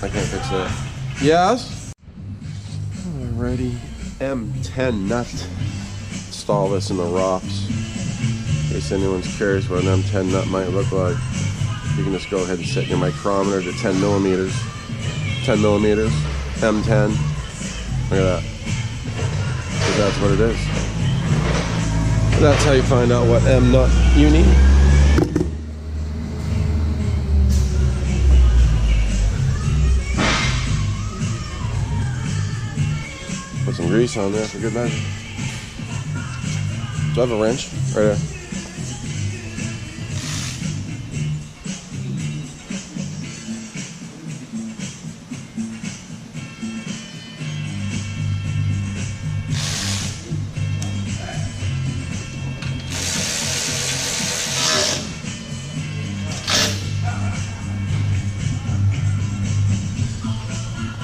I can't fix that. Yes? Alrighty. M10 nut. Install this in the ROPS. In case anyone's curious what an M10 nut might look like, you can just go ahead and set your micrometer to 10 millimeters. 10 millimeters. M10. Look at that. Because that's what it is. That's how you find out what M nut you need. Put some grease on there for good measure. Do I have a wrench? Right there.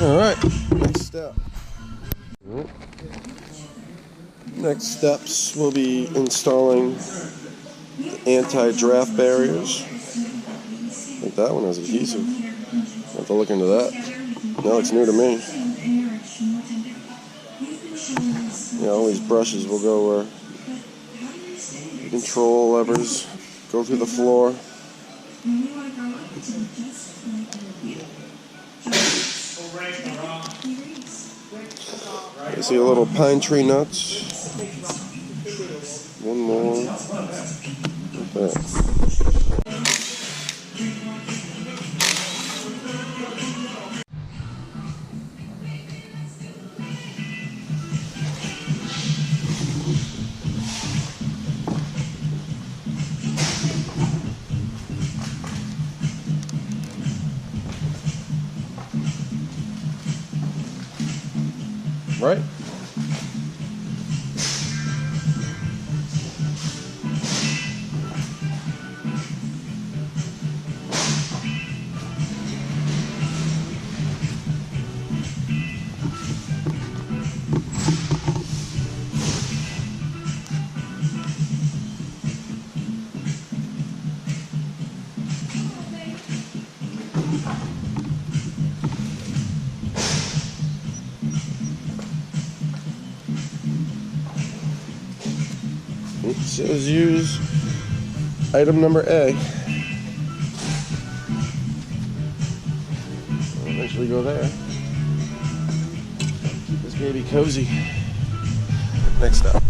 Alright, next step. Next steps will be installing anti-draft barriers. I think that one has adhesive. I'll have to look into that. No, it's new to me. Yeah, all these brushes will go where the control levers go through the floor. I see a little pine tree nuts. One more. Like that. Right? It says use item number A. I'll eventually go there. Keep this baby cozy. Next up.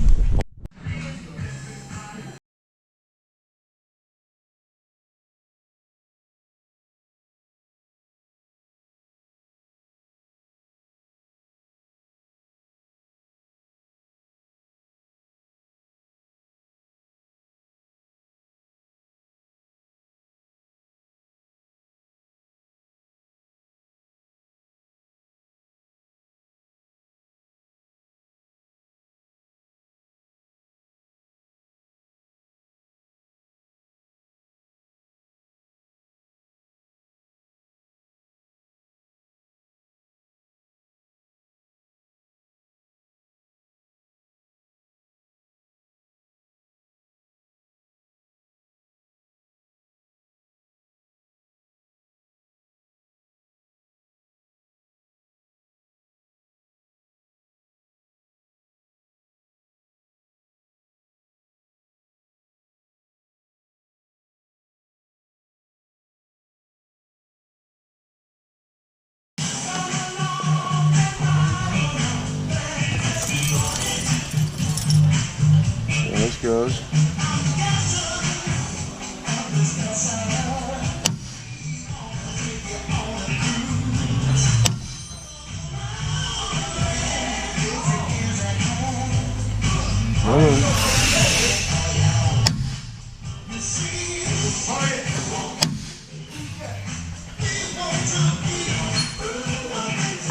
This goes.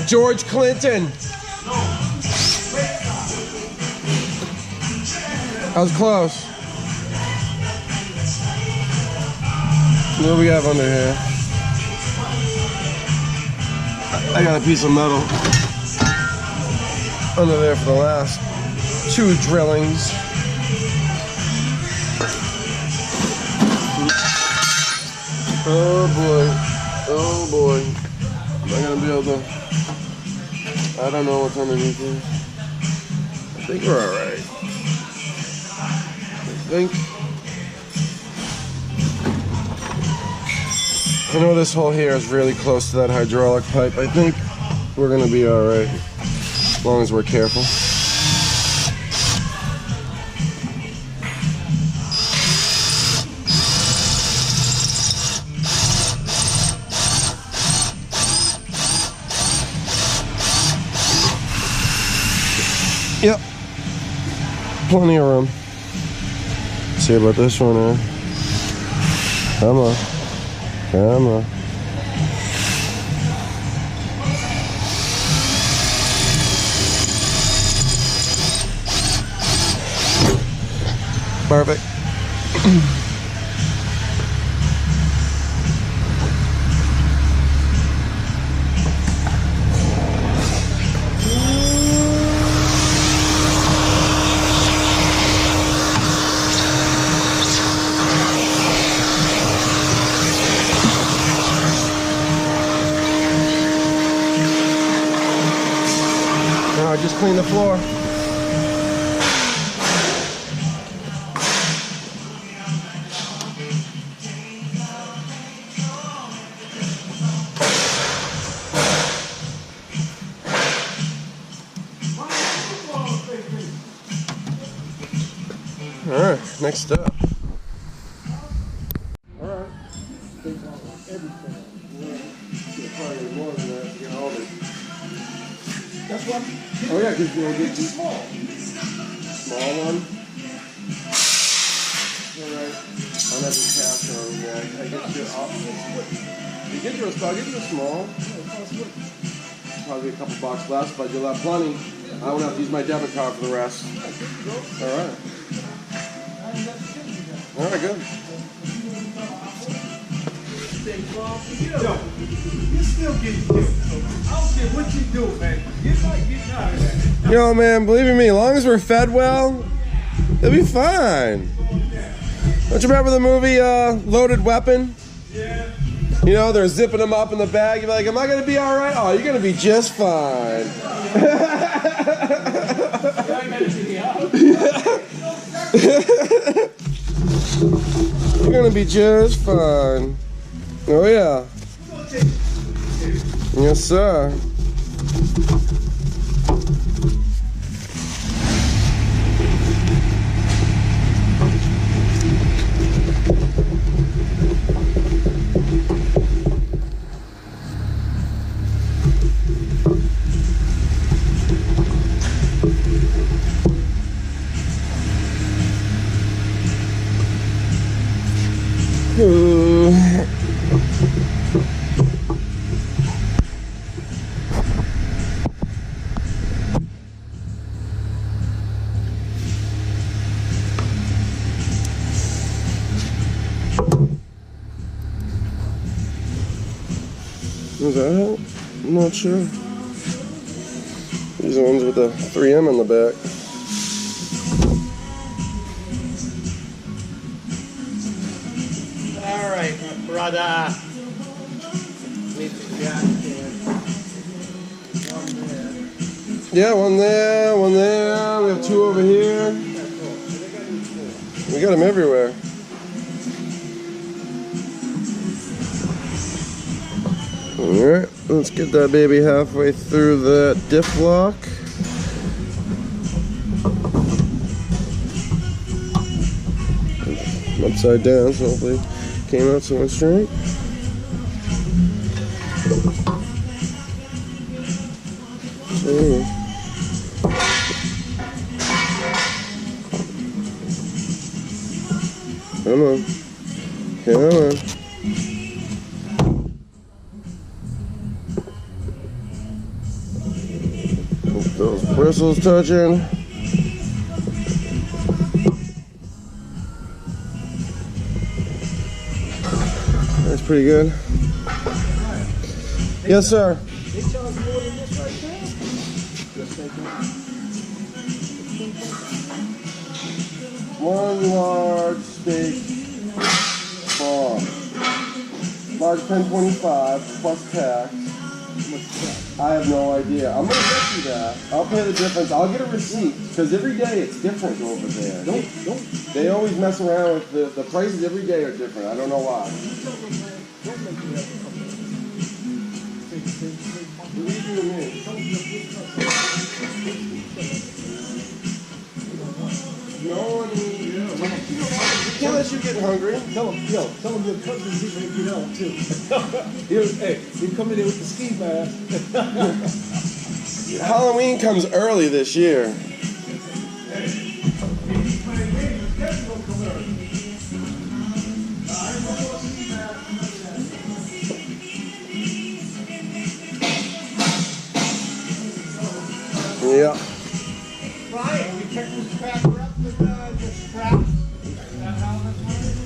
George Clinton. I was close. What do we have under here? I got a piece of metal under there for the last 2 drillings. Oh boy. Oh boy. Am I gonna be able to? I don't know what's underneath here. I think we're alright. I know this hole here is really close to that hydraulic pipe. I think we're gonna be alright. As long as we're careful. Yep. Plenty of room. Let's see about this one here. Come on. Come on. Perfect. Now I just clean the floor. All right, next up. All right. Probably more than that to get all this. That's what. Oh yeah, because you'll get too small. Small one. All right. I'll have the cash on. Yeah, I get you off. You get you a small. Get you a small. Probably a couple bucks less, but you'll have plenty. I won't have to use my debit card for the rest. All right. All right, good. Yo, you still getting killed. I don't care what you do, man. You're not getting out of that. Yo, man, believe me, as long as we're fed well, it'll be fine. Don't you remember the movie Loaded Weapon? Yeah. You know, they're zipping them up in the bag. You're like, am I going to be all right? Oh, you're going to be just fine. You're going to be just fine. Oh, yeah. Yes, sir. Is that it? I'm not sure. These are the ones with the 3M on the back. All right, brother. Yeah, one there, one there. We have two over here. We got them everywhere. Alright, let's get that baby halfway through the diff lock. Upside down, so hopefully it came out somewhat straight. Come on. Come on. Those bristles touching. That's pretty good. Yes, sir. They charge more than this right there? One large steak farm. Large 1025 plus tax. that? I have no idea. I'm gonna get you that. I'll pay the difference. I'll get a receipt because every day it's different over there. Don't. They always mess around with the prices. Every day are different. I don't know why. Don't make me have to come there. What do you do to me? No, I mean, you can't let you get hungry. Tell him your cousin's getting ready to get out too. Hey, he come in there with the ski mask. Halloween comes early this year. Yeah. Brian, we check this packer up with the strap. Is that how that's working?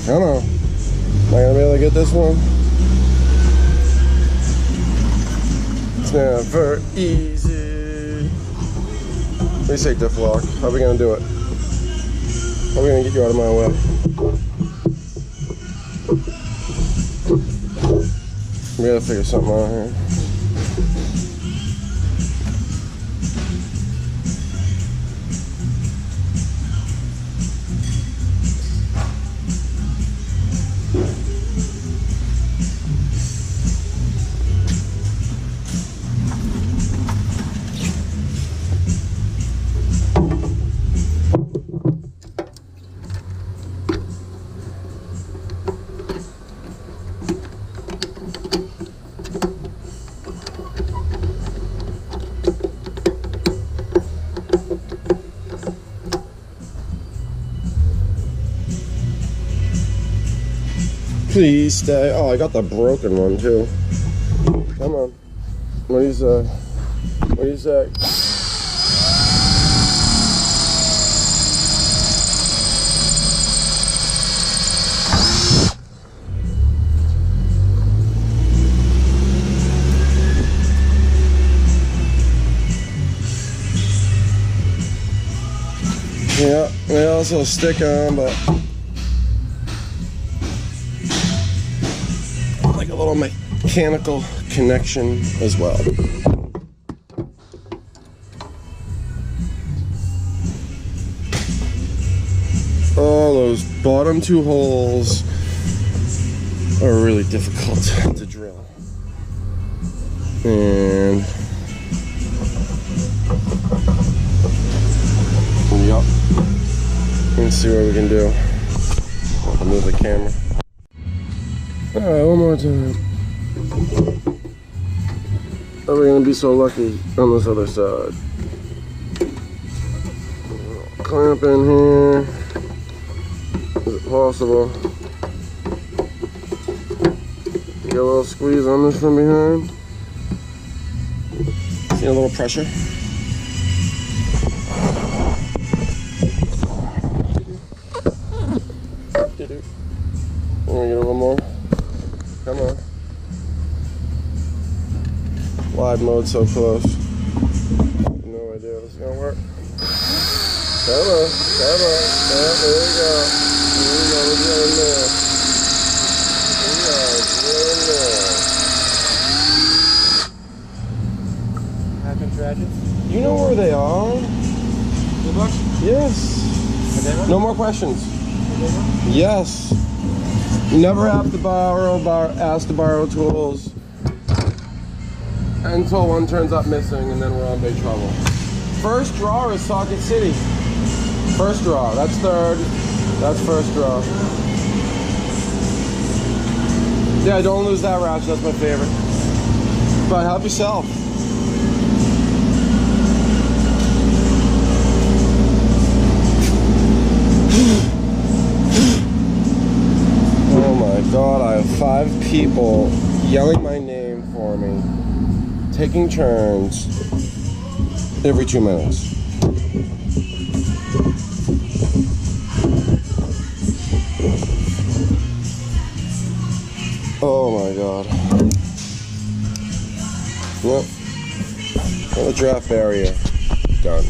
I don't know. Am I gonna be able to get this one? It's never easy. What do you say, Diff Lock? How are we gonna do it? How are we gonna get you out of my way? We gotta figure something out here. Please stay. Oh, I got the broken one too. Come on. What do you say? What do you say? Yeah, they also stick on, but like a little mechanical connection as well. Oh, those bottom two holes are really difficult to drill. And yep. Let's see what we can do. I'll move the camera. Alright, one more time. Are we gonna be so lucky on this other side? Clamp in here. Is it possible? Get a little squeeze on this from behind. See a little pressure? Let me get a little more. Come on. Wide mode so close. No idea if it's gonna work. Come on, come on. Yeah, there we go. There we go, we're drilling there. We are drilling there. Happen tragic. You know where they are? Good luck. Yes. No more questions. Yes. Never have to ask to borrow tools until one turns up missing, and then we're on big trouble. First draw is Socket City. First draw. That's third. That's first draw. Yeah, don't lose that ratchet. That's my favorite. But help yourself. Oh my God, I have 5 people yelling my name for me, taking turns every 2 minutes. Oh my god. Yep. And the draft area done.